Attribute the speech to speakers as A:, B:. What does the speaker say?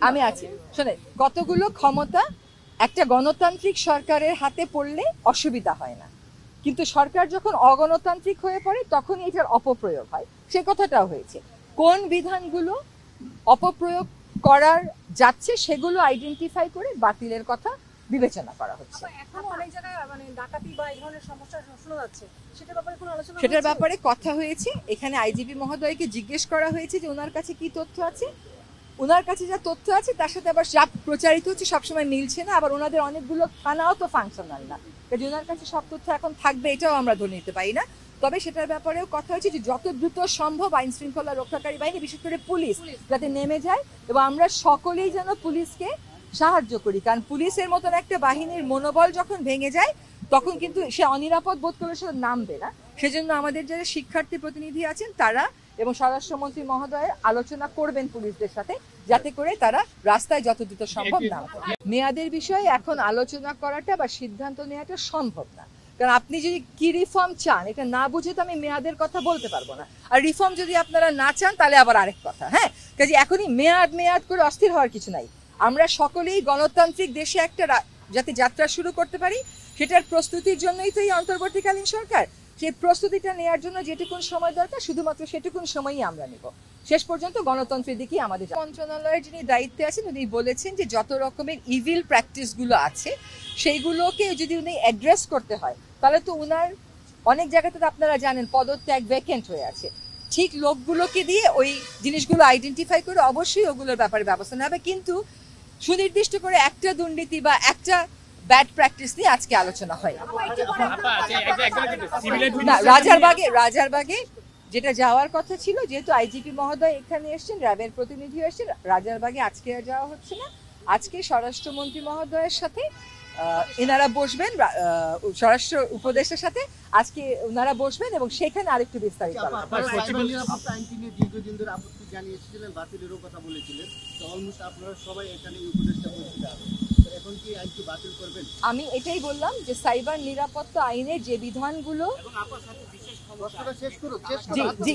A: আমি আছি শুনে কতগুলো ক্ষমতা একটা গণতান্ত্রিক সরকারের হাতে পড়লে অসুবিধা হয় না, কিন্তু সরকার যখন অগণতান্ত্রিক হয়ে পড়ে তখনই এটার অপপ্রয়োগ হয়। সে কথাটাও হয়েছে। কোন বিধানগুলো অপপ্রয়োগ করার যাচ্ছে সেগুলো আইডেন্টিফাই করে বাতিলের কথা বিবেচনা করা হচ্ছে। সেটার ব্যাপারে কথা হয়েছে। এখানে আইজিপি মহোদয়কে জিজ্ঞেস করা হয়েছে যে ওনার কাছে কি তথ্য আছে। ওনার কাছে যা তথ্য আছে তার সাথে আবার যা প্রচারিত হচ্ছে সবসময় মিলছে না। আবার ওনাদের অনেকগুলো থানাও তো ফাংশনাল না, কাজে ওনার কাছে সব তথ্য এখন থাকবে এটাও আমরা ধরে নিতে পারি না। তবে সেটার ব্যাপারেও কথা হয়েছে যে যত দ্রুত সম্ভব আইন শৃঙ্খলা রক্ষাকারী বাহিনী, বিশেষ করে পুলিশ, যাতে নেমে যায় এবং আমরা সকলেই যেন পুলিশকে সাহায্য করি। কারণ পুলিশের মতন একটা বাহিনীর মনোবল যখন ভেঙে যায় তখন কিন্তু সে অনিরাপদ বোধ করে সে নামবে না। সেজন্য আমাদের যারা শিক্ষার্থী প্রতিনিধি আছেন তারা এবং স্বরাষ্ট্রমন্ত্রী মহোদয় আলোচনা করবেন পুলিশদের সাথে, যাতে করে তারা রাস্তায় যত দ্রুত সম্ভব নামবে। মেয়াদের বিষয়ে এখন আলোচনা করাটা বা সিদ্ধান্ত নেওয়াটা সম্ভব না, কারণ আপনি যদি কি রিফর্ম চান এটা না বুঝে তো আমি মেয়াদের কথা বলতে পারবো না। আর রিফর্ম যদি আপনারা না চান তাহলে আবার আরেক কথা। হ্যাঁ, কাজে এখনই মেয়াদ করে অস্থির হওয়ার কিছু নাই। আমরা সকলেই গণতান্ত্রিক দেশে একটা যাতে যাত্রা শুরু করতে পারি সেটার প্রস্তুতির জন্যই তো এই অন্তর্বর্তীকালীন সরকার। সেই প্রস্তুতিটা নেওয়ার জন্য যেটুকুন সময় দরকার শুধুমাত্র সেটুকুন সময়ই আমরা নেব। শেষ পর্যন্ত গণতন্ত্রের দিকেই আমাদের মন্ত্রণালয়ের যিনি দায়িত্বে আছেন উনি বলেছেন যে যত রকমের ইভিল প্র্যাকটিসগুলো আছে সেইগুলোকে যদি উনি অ্যাড্রেস করতে হয় তাহলে তো উনার অনেক জায়গাতে তো আপনারা জানেন পদত্যাগ ভ্যাকেন্ট হয়ে আছে। ঠিক লোকগুলোকে দিয়ে ওই জিনিসগুলো আইডেন্টিফাই করে অবশ্যই ওগুলোর ব্যাপারে ব্যবস্থা নেওয়া হবে, কিন্তু সুনির্দিষ্ট করে একটা দুর্নীতি বা একটা ব্যাড প্র্যাকটিস নিয়ে আজকে আলোচনা হয় না। রাজারবাগে যেটা যাওয়ার কথা ছিল, যেহেতু আইজিপি মহোদয় এখানে এসেছেন, র্যাবের প্রতিনিধি এসেছেন, রাজারবাগে আজকে আর যাওয়া হচ্ছে না। আজকে স্বরাষ্ট্রমন্ত্রী মহোদয়ের সাথে এনারা বসবেন, স্বরাষ্ট্র উপদেষ্টার সাথে আজকে ওনারা বসবেন এবং সেখানে আরেকটু বিস্তারিত আমি এটাই বললাম যে সাইবার নিরাপত্তা আইনের যে বিধানগুলো জি